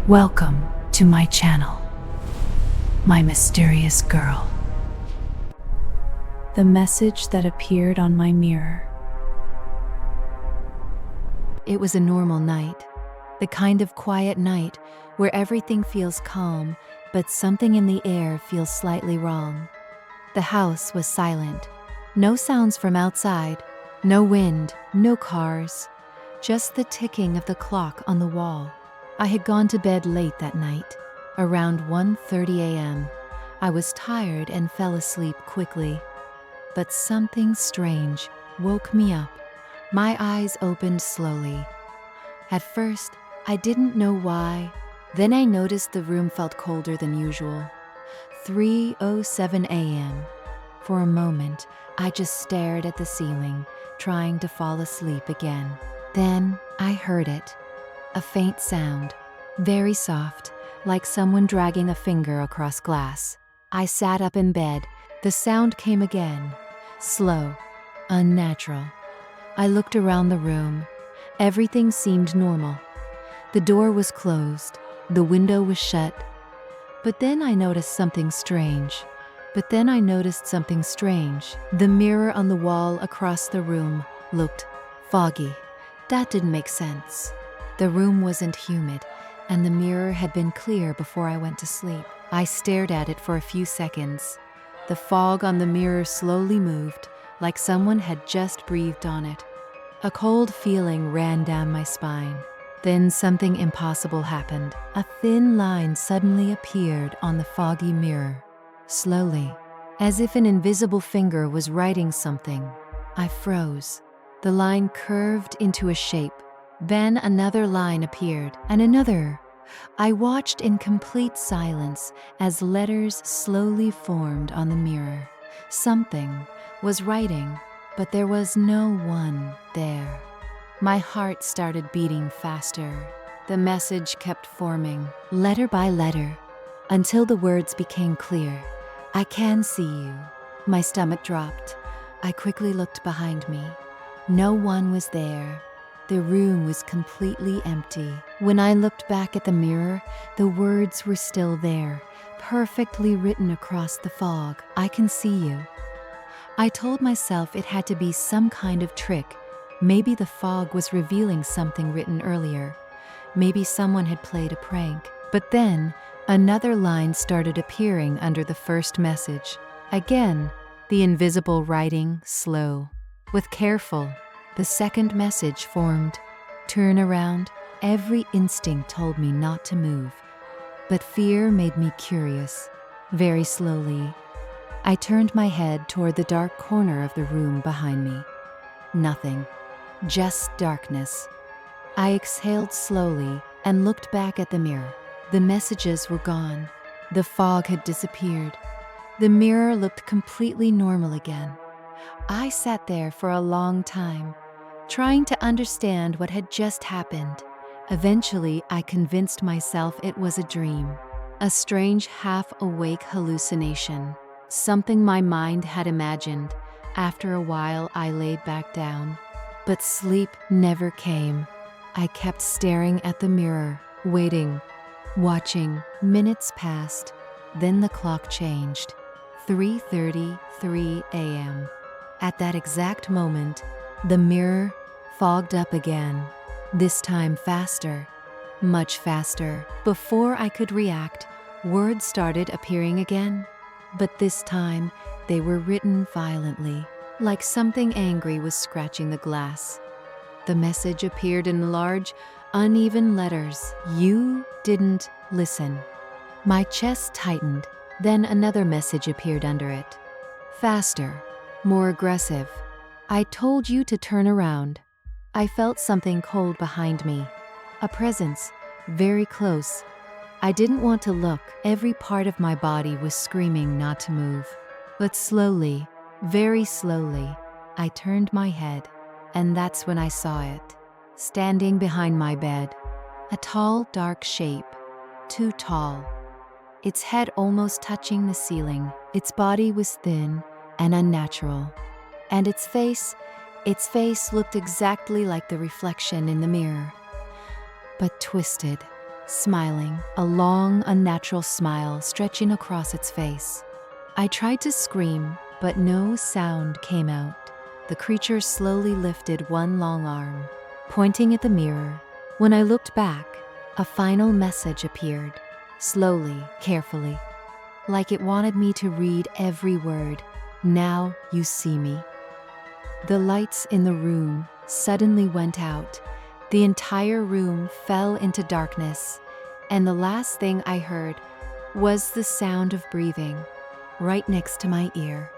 Welcome to my channel, My Mysterious Girl. The message that appeared on my mirror. It was a normal night, the kind of quiet night where everything feels calm, but something in the air feels slightly wrong. The house was silent. No sounds from outside, no wind, no cars, just the ticking of the clock on the wall. I had gone to bed late that night, around 1:30 a.m. I was tired and fell asleep quickly. But something strange woke me up. My eyes opened slowly. At first, I didn't know why. Then I noticed the room felt colder than usual. 3:07 a.m. For a moment, I just stared at the ceiling, trying to fall asleep again. Then I heard it. A faint sound, very soft, like someone dragging a finger across glass. I sat up in bed. The sound came again, slow, unnatural. I looked around the room. Everything seemed normal. The door was closed, the window was shut. But then I noticed something strange. The mirror on the wall across the room looked foggy. That didn't make sense. The room wasn't humid, and the mirror had been clear before I went to sleep. I stared at it for a few seconds. The fog on the mirror slowly moved, like someone had just breathed on it. A cold feeling ran down my spine. Then something impossible happened. A thin line suddenly appeared on the foggy mirror. Slowly, as if an invisible finger was writing something. I froze. The line curved into a shape. Then another line appeared, and another. I watched in complete silence as letters slowly formed on the mirror. Something was writing, but there was no one there. My heart started beating faster. The message kept forming, letter by letter, until the words became clear. I can see you. My stomach dropped. I quickly looked behind me. No one was there. The room was completely empty. When I looked back at the mirror, the words were still there, perfectly written across the fog. I can see you. I told myself it had to be some kind of trick. Maybe the fog was revealing something written earlier. Maybe someone had played a prank. But then, another line started appearing under the first message. Again, the invisible writing slow. With careful, the second message formed. Turn around. Every instinct told me not to move. But fear made me curious. Very slowly, I turned my head toward the dark corner of the room behind me. Nothing. Just darkness. I exhaled slowly and looked back at the mirror. The messages were gone. The fog had disappeared. The mirror looked completely normal again. I sat there for a long time, trying to understand what had just happened. Eventually, I convinced myself it was a dream, a strange half-awake hallucination, something my mind had imagined. After a while, I laid back down. But sleep never came. I kept staring at the mirror, waiting, watching. Minutes passed. Then the clock changed. 3:33 a.m. At that exact moment, the mirror fogged up again. This time faster, much faster. Before I could react, words started appearing again. But this time, they were written violently, like something angry was scratching the glass. The message appeared in large, uneven letters. You didn't listen. My chest tightened. Then another message appeared under it. Faster, more aggressive. I told you to turn around. I felt something cold behind me. A presence, very close. I didn't want to look. Every part of my body was screaming not to move. But slowly, very slowly, I turned my head, and that's when I saw it. Standing behind my bed, a tall, dark shape, too tall. Its head almost touching the ceiling. Its body was thin and unnatural. And its face looked exactly like the reflection in the mirror, but twisted, smiling, a long, unnatural smile stretching across its face. I tried to scream, but no sound came out. The creature slowly lifted one long arm, pointing at the mirror. When I looked back, a final message appeared, slowly, carefully, like it wanted me to read every word. Now you see me. The lights in the room suddenly went out. The entire room fell into darkness, and the last thing I heard was the sound of breathing right next to my ear.